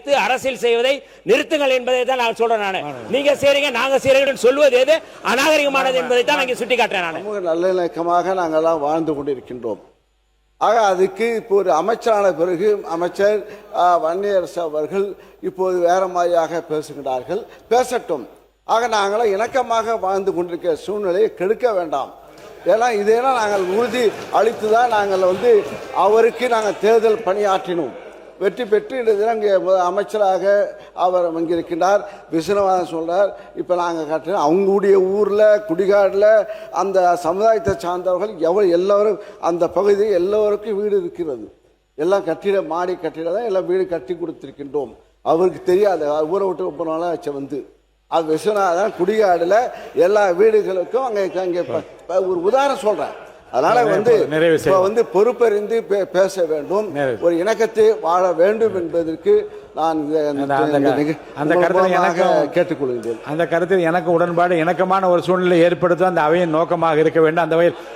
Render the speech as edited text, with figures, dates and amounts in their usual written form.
வைத்து அரசியல் செய்வதை நிறுத்துங்கள் என்பதை தான் நான் சொல்றேன். நீங்க செய்றீங்க நாங்க செய்றோம் சொல்வது எது அநாகரிகமானது என்பதை தான் நான் சுட்டிக்காட்டுறேன். நான் நல்லிணக்கமாக நாங்கள்லாம் வாழ்ந்து கொண்டிருக்கின்றோம். ஆக அதுக்கு இப்போ ஒரு அமைச்சரான பிறகு அமைச்சர் வன்னியரசு அவர்கள் இப்போது வேற மாதிரியாக பேசுகிறார்கள். பேசட்டும். ஆக நாங்களாம் இணக்கமாக வாழ்ந்து கொண்டிருக்கிற சூழ்நிலையை கெடுக்க வேண்டாம். ஏன்னா இதையெல்லாம் நாங்கள் உறுதி அளித்து தான் நாங்கள் அவருக்கு நாங்கள் தேர்தல் பணியாற்றினோம். வெற்றி பெற்று இங்கே அமைச்சராக அவர் வங்கியிருக்கிறார். விஸ்வநாதன் சொல்றார், இப்போ நாங்கள் கட்டுறோம் அவங்களுடைய ஊரில் குடிகாடில் அந்த சமுதாயத்தை சார்ந்தவர்கள் எல்லோரும் அந்த பகுதியில் எல்லோருக்கும் வீடு இருக்கிறது. எல்லாம் மாடி கட்டிட தான் எல்லாம் வீடு கட்டி கொடுத்திருக்கின்றோம். அவருக்கு தெரியாது, ஊரை விட்டு போனாலும் அது விஸ்வநாதன் குடிகாடில் எல்லா வீடுகளுக்கும் அங்கே ஒரு உதாரணம் சொல்றேன். அதனால பொறுப்பறிந்து பேச வேண்டும், ஒரு இணக்கத்தை வாழ வேண்டும் என்பதற்கு நான் அந்த கருத்தில் கேட்டுக்கொள்கிறேன். அந்த கருத்தில் எனக்கு உடன்பாடு, இணக்கமான ஒரு சூழ்நிலை ஏற்படுத்த அந்த அவையின் நோக்கமாக இருக்க வேண்டும். அந்த வகையில்